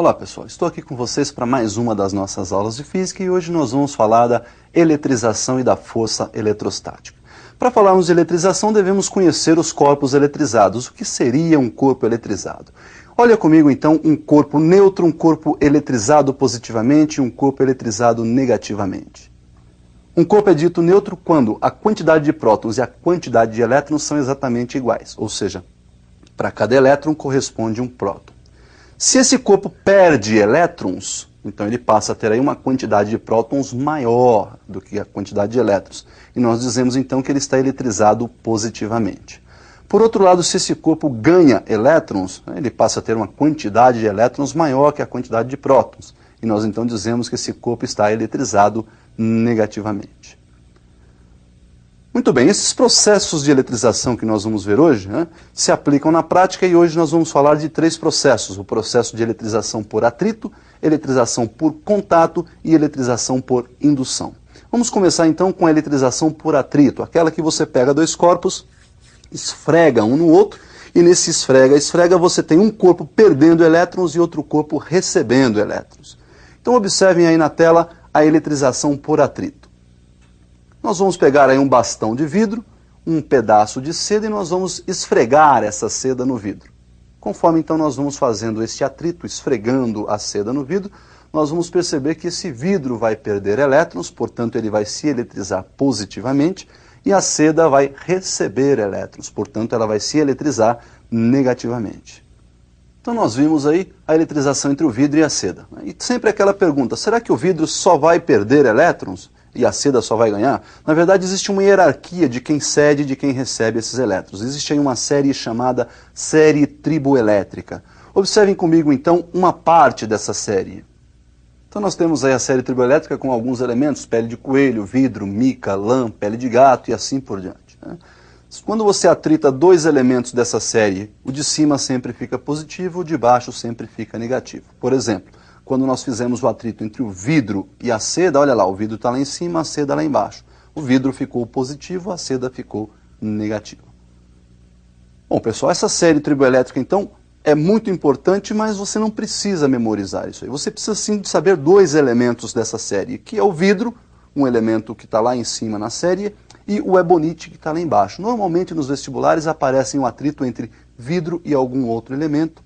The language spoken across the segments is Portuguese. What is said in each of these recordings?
Olá pessoal, estou aqui com vocês para mais uma das nossas aulas de física e hoje nós vamos falar da eletrização e da força eletrostática. Para falarmos de eletrização devemos conhecer os corpos eletrizados. O que seria um corpo eletrizado? Olha comigo então um corpo neutro, um corpo eletrizado positivamente e um corpo eletrizado negativamente. Um corpo é dito neutro quando a quantidade de prótons e a quantidade de elétrons são exatamente iguais, ou seja, para cada elétron corresponde um próton. Se esse corpo perde elétrons, então ele passa a ter aí uma quantidade de prótons maior do que a quantidade de elétrons. E nós dizemos então que ele está eletrizado positivamente. Por outro lado, se esse corpo ganha elétrons, ele passa a ter uma quantidade de elétrons maior que a quantidade de prótons. E nós então dizemos que esse corpo está eletrizado negativamente. Muito bem, esses processos de eletrização que nós vamos ver hoje, se aplicam na prática e hoje nós vamos falar de três processos. O processo de eletrização por atrito, eletrização por contato e eletrização por indução. Vamos começar então com a eletrização por atrito, aquela que você pega dois corpos, esfrega um no outro e nesse esfrega-esfrega você tem um corpo perdendo elétrons e outro corpo recebendo elétrons. Então observem aí na tela a eletrização por atrito. Nós vamos pegar aí um bastão de vidro, um pedaço de seda e nós vamos esfregar essa seda no vidro. Conforme então nós vamos fazendo este atrito, esfregando a seda no vidro, nós vamos perceber que esse vidro vai perder elétrons, portanto ele vai se eletrizar positivamente, e a seda vai receber elétrons, portanto ela vai se eletrizar negativamente. Então nós vimos aí a eletrização entre o vidro e a seda. E sempre aquela pergunta, será que o vidro só vai perder elétrons? E a seda só vai ganhar? Na verdade, existe uma hierarquia de quem cede e de quem recebe esses elétrons. Existe aí uma série chamada série triboelétrica. Observem comigo, então, uma parte dessa série. Então nós temos aí a série triboelétrica com alguns elementos, pele de coelho, vidro, mica, lã, pele de gato e assim por diante. Quando você atrita dois elementos dessa série, o de cima sempre fica positivo, o de baixo sempre fica negativo. Por exemplo, quando nós fizemos o atrito entre o vidro e a seda, olha lá, o vidro está lá em cima, a seda lá embaixo. O vidro ficou positivo, a seda ficou negativa. Bom, pessoal, essa série triboelétrica, então, é muito importante, mas você não precisa memorizar isso aí. Você precisa, sim, de saber dois elementos dessa série, que é o vidro, um elemento que está lá em cima na série, e o ebonite, que está lá embaixo. Normalmente, nos vestibulares, aparece um atrito entre vidro e algum outro elemento,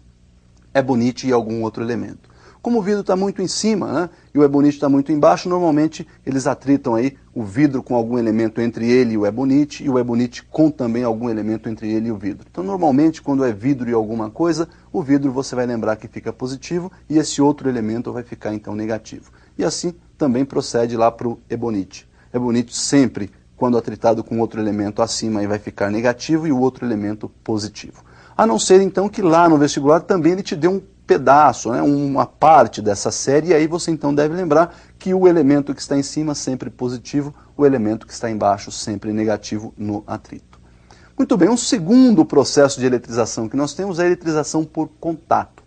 ebonite e algum outro elemento. Como o vidro está muito em cima, e o ebonite está muito embaixo, normalmente eles atritam aí o vidro com algum elemento entre ele e o ebonite com também algum elemento entre ele e o vidro. Então, normalmente, quando é vidro e alguma coisa, o vidro você vai lembrar que fica positivo e esse outro elemento vai ficar, então, negativo. E assim também procede lá para o ebonite. Ebonite sempre, quando atritado com outro elemento acima, aí vai ficar negativo e o outro elemento positivo. A não ser, então, que lá no vestibular também ele te dê um pedaço, uma parte dessa série, e aí você então deve lembrar que o elemento que está em cima sempre positivo, o elemento que está embaixo sempre negativo no atrito. Muito bem, um segundo processo de eletrização que nós temos é a eletrização por contato.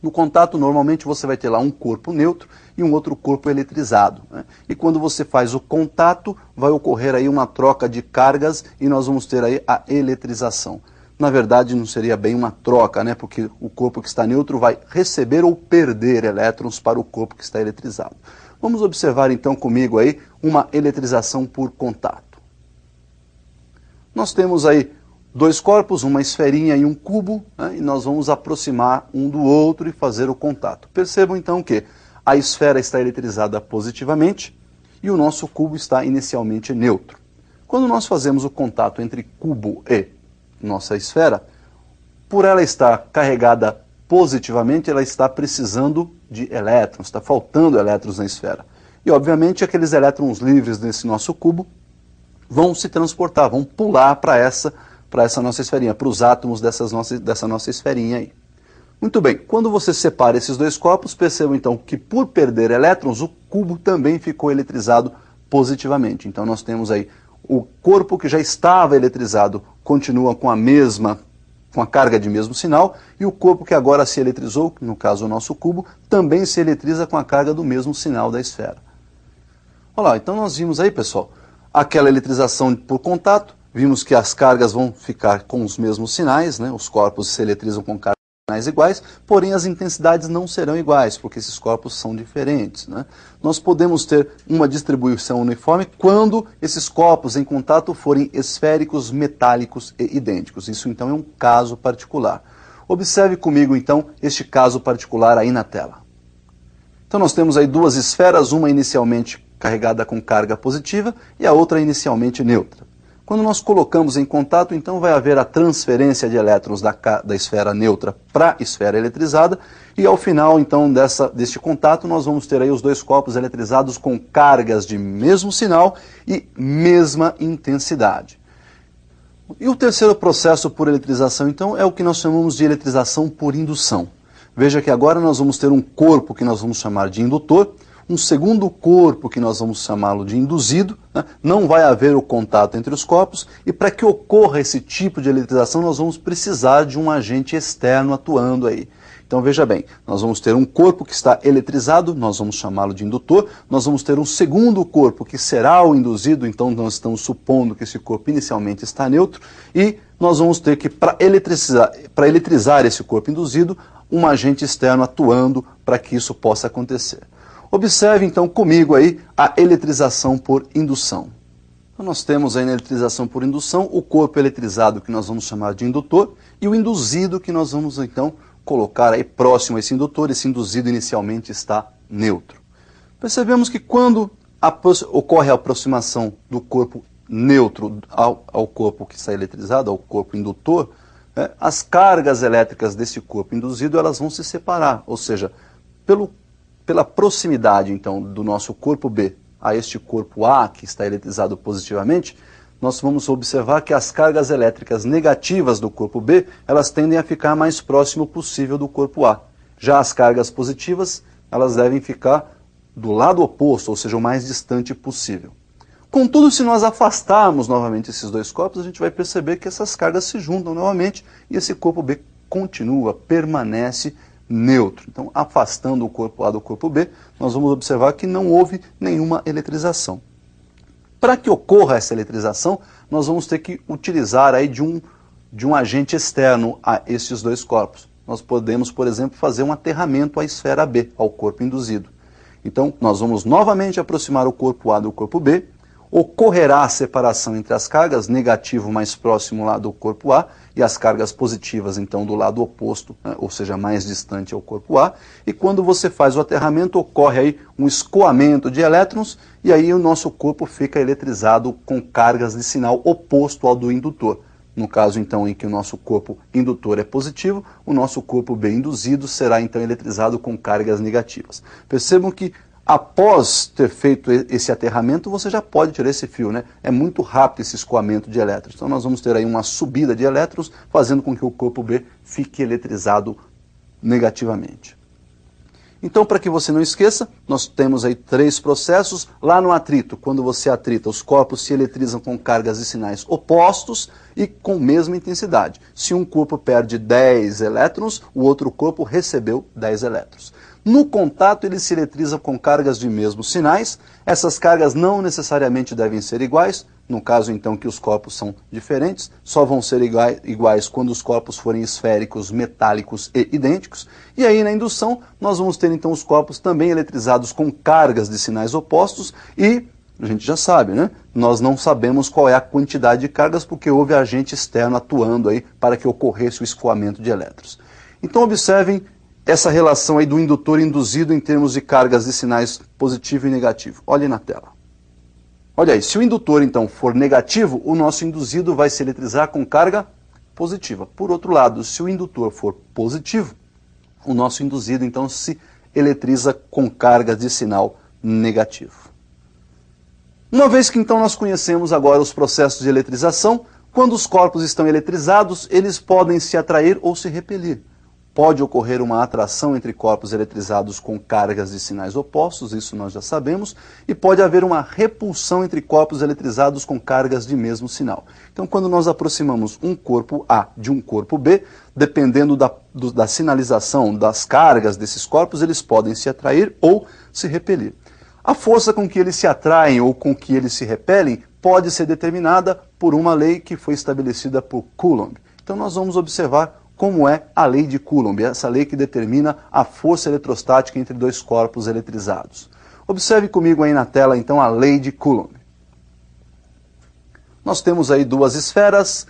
No contato, normalmente, você vai ter lá um corpo neutro e um outro corpo eletrizado. E quando você faz o contato, vai ocorrer aí uma troca de cargas e nós vamos ter aí a eletrização. Na verdade, não seria bem uma troca, porque o corpo que está neutro vai receber ou perder elétrons para o corpo que está eletrizado. Vamos observar então comigo aí uma eletrização por contato. Nós temos aí dois corpos, uma esferinha e um cubo, e nós vamos aproximar um do outro e fazer o contato. Percebam então que a esfera está eletrizada positivamente e o nosso cubo está inicialmente neutro. Quando nós fazemos o contato entre cubo e nossa esfera, por ela estar carregada positivamente, ela está precisando de elétrons, está faltando elétrons na esfera. E, obviamente, aqueles elétrons livres desse nosso cubo vão se transportar, vão pular para essa nossa esferinha, para os átomos dessa nossa esferinha aí. Muito bem, quando você separa esses dois corpos, percebam então que por perder elétrons, o cubo também ficou eletrizado positivamente. Então nós temos aí o corpo que já estava eletrizado continua com a carga de mesmo sinal, e o corpo que agora se eletrizou, no caso o nosso cubo, também se eletriza com a carga do mesmo sinal da esfera. Olha lá, então nós vimos aí, pessoal, aquela eletrização por contato, vimos que as cargas vão ficar com os mesmos sinais, os corpos se eletrizam com carga iguais, porém as intensidades não serão iguais, porque esses corpos são diferentes, né? Nós podemos ter uma distribuição uniforme quando esses corpos em contato forem esféricos, metálicos e idênticos. Isso então é um caso particular. Observe comigo então este caso particular aí na tela. Então nós temos aí duas esferas, uma inicialmente carregada com carga positiva e a outra inicialmente neutra. Quando nós colocamos em contato, então vai haver a transferência de elétrons da esfera neutra para a esfera eletrizada e ao final então deste contato nós vamos ter aí os dois corpos eletrizados com cargas de mesmo sinal e mesma intensidade. E o terceiro processo por eletrização então é o que nós chamamos de eletrização por indução. Veja que agora nós vamos ter um corpo que nós vamos chamar de indutor, um segundo corpo que nós vamos chamá-lo de induzido, né? Não vai haver o contato entre os corpos e para que ocorra esse tipo de eletrização nós vamos precisar de um agente externo atuando aí. Então veja bem, nós vamos ter um corpo que está eletrizado, nós vamos chamá-lo de indutor, nós vamos ter um segundo corpo que será o induzido, então nós estamos supondo que esse corpo inicialmente está neutro e nós vamos ter que, para eletrizar esse corpo induzido, um agente externo atuando para que isso possa acontecer. Observe então comigo aí a eletrização por indução. Então, nós temos aí na eletrização por indução o corpo eletrizado que nós vamos chamar de indutor e o induzido que nós vamos então colocar aí próximo a esse indutor. Esse induzido inicialmente está neutro. Percebemos que quando ocorre a aproximação do corpo neutro ao corpo que está eletrizado, ao corpo indutor, as cargas elétricas desse corpo induzido elas vão se separar, ou seja, pela proximidade, então, do nosso corpo B a este corpo A, que está eletrizado positivamente, nós vamos observar que as cargas elétricas negativas do corpo B, elas tendem a ficar mais próximo possível do corpo A. Já as cargas positivas, elas devem ficar do lado oposto, ou seja, o mais distante possível. Contudo, se nós afastarmos novamente esses dois corpos, a gente vai perceber que essas cargas se juntam novamente e esse corpo B continua, permanece neutro. Então, afastando o corpo A do corpo B, nós vamos observar que não houve nenhuma eletrização. Para que ocorra essa eletrização, nós vamos ter que utilizar aí de um agente externo a esses dois corpos. Nós podemos, por exemplo, fazer um aterramento à esfera B, ao corpo induzido. Então, nós vamos novamente aproximar o corpo A do corpo B, ocorrerá a separação entre as cargas, negativo mais próximo lá do corpo A, e as cargas positivas, então, do lado oposto, né, ou seja, mais distante ao corpo A, e quando você faz o aterramento, ocorre aí um escoamento de elétrons, e aí o nosso corpo fica eletrizado com cargas de sinal oposto ao do indutor. No caso, então, em que o nosso corpo indutor é positivo, o nosso corpo B induzido será, então, eletrizado com cargas negativas. Percebam que após ter feito esse aterramento, você já pode tirar esse fio, né? É muito rápido esse escoamento de elétrons. Então nós vamos ter aí uma subida de elétrons, fazendo com que o corpo B fique eletrizado negativamente. Então, para que você não esqueça, nós temos aí três processos. Lá no atrito, quando você atrita, os corpos se eletrizam com cargas e sinais opostos e com mesma intensidade. Se um corpo perde 10 elétrons, o outro corpo recebeu 10 elétrons. No contato, ele se eletriza com cargas de mesmos sinais. Essas cargas não necessariamente devem ser iguais. No caso, então, que os corpos são diferentes, só vão ser iguais quando os corpos forem esféricos, metálicos e idênticos. E aí, na indução, nós vamos ter, então, os corpos também eletrizados com cargas de sinais opostos e, a gente já sabe, né? Nós não sabemos qual é a quantidade de cargas porque houve agente externo atuando aí para que ocorresse o escoamento de elétrons. Então, observem essa relação aí do indutor induzido em termos de cargas de sinais positivo e negativo. Olhem na tela. Olha aí, se o indutor então for negativo, o nosso induzido vai se eletrizar com carga positiva. Por outro lado, se o indutor for positivo, o nosso induzido então se eletriza com cargas de sinal negativo. Uma vez que então nós conhecemos agora os processos de eletrização, quando os corpos estão eletrizados, eles podem se atrair ou se repelir. Pode ocorrer uma atração entre corpos eletrizados com cargas de sinais opostos, isso nós já sabemos, e pode haver uma repulsão entre corpos eletrizados com cargas de mesmo sinal. Então, quando nós aproximamos um corpo A de um corpo B, dependendo da sinalização das cargas desses corpos, eles podem se atrair ou se repelir. A força com que eles se atraem ou com que eles se repelem pode ser determinada por uma lei que foi estabelecida por Coulomb. Então, nós vamos observar como é a lei de Coulomb, essa lei que determina a força eletrostática entre dois corpos eletrizados. Observe comigo aí na tela, então, a lei de Coulomb. Nós temos aí duas esferas.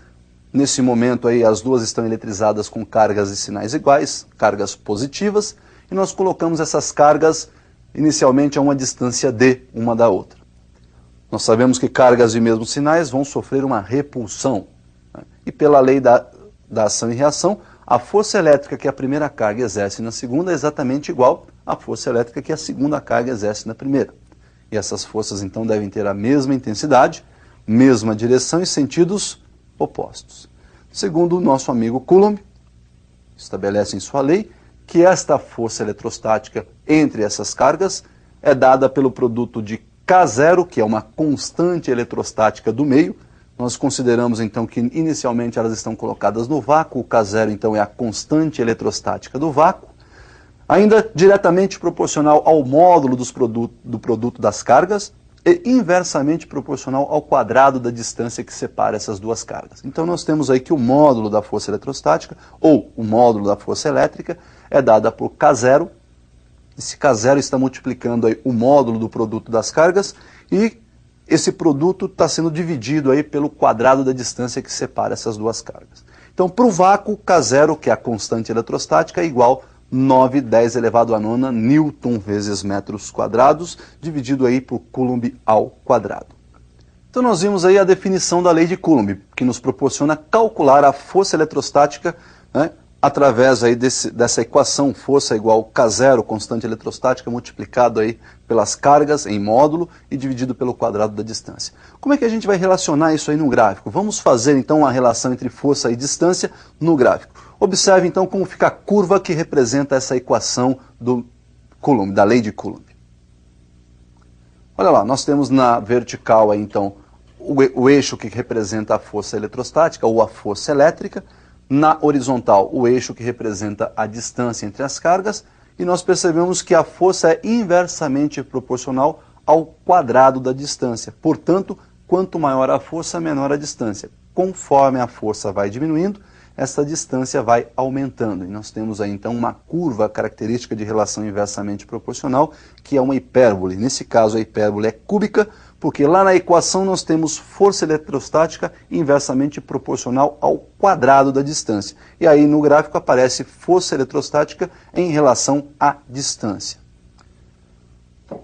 Nesse momento aí as duas estão eletrizadas com cargas e sinais iguais, cargas positivas, e nós colocamos essas cargas inicialmente a uma distância d uma da outra. Nós sabemos que cargas de mesmos sinais vão sofrer uma repulsão, né? E pela lei da ação e reação, a força elétrica que a primeira carga exerce na segunda é exatamente igual à força elétrica que a segunda carga exerce na primeira. E essas forças então devem ter a mesma intensidade, mesma direção e sentidos opostos. Segundo o nosso amigo Coulomb, estabelece em sua lei que esta força eletrostática entre essas cargas é dada pelo produto de K0, que é uma constante eletrostática do meio. Nós consideramos então que inicialmente elas estão colocadas no vácuo, o K0 então é a constante eletrostática do vácuo, ainda diretamente proporcional ao módulo do produto das cargas, e inversamente proporcional ao quadrado da distância que separa essas duas cargas. Então nós temos aí que o módulo da força eletrostática, ou o módulo da força elétrica, é dada por K0. Esse K0 está multiplicando aí o módulo do produto das cargas, e esse produto está sendo dividido aí pelo quadrado da distância que separa essas duas cargas. Então, para o vácuo, K0, que é a constante eletrostática, é igual a 9,10 elevado a nona Newton vezes metros quadrados, dividido aí por Coulomb ao quadrado. Então nós vimos aí a definição da lei de Coulomb, que nos proporciona calcular a força eletrostática, né, através aí dessa equação, força igual K0, constante eletrostática, multiplicado aí pelas cargas em módulo e dividido pelo quadrado da distância. Como é que a gente vai relacionar isso aí no gráfico? Vamos fazer então a relação entre força e distância no gráfico. Observe então como fica a curva que representa essa equação do Coulomb, da lei de Coulomb. Olha lá, nós temos na vertical aí, então o eixo que representa a força eletrostática ou a força elétrica, na horizontal o eixo que representa a distância entre as cargas, e nós percebemos que a força é inversamente proporcional ao quadrado da distância. Portanto, quanto maior a força, menor a distância. Conforme a força vai diminuindo, essa distância vai aumentando. E nós temos aí então uma curva característica de relação inversamente proporcional, que é uma hipérbole. Nesse caso a hipérbole é cúbica, porque lá na equação nós temos força eletrostática inversamente proporcional ao quadrado da distância. E aí no gráfico aparece força eletrostática em relação à distância.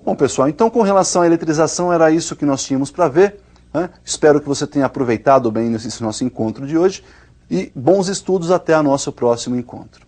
Bom pessoal, então com relação à eletrização era isso que nós tínhamos para ver, né? Espero que você tenha aproveitado bem esse nosso encontro de hoje. E bons estudos até o nosso próximo encontro.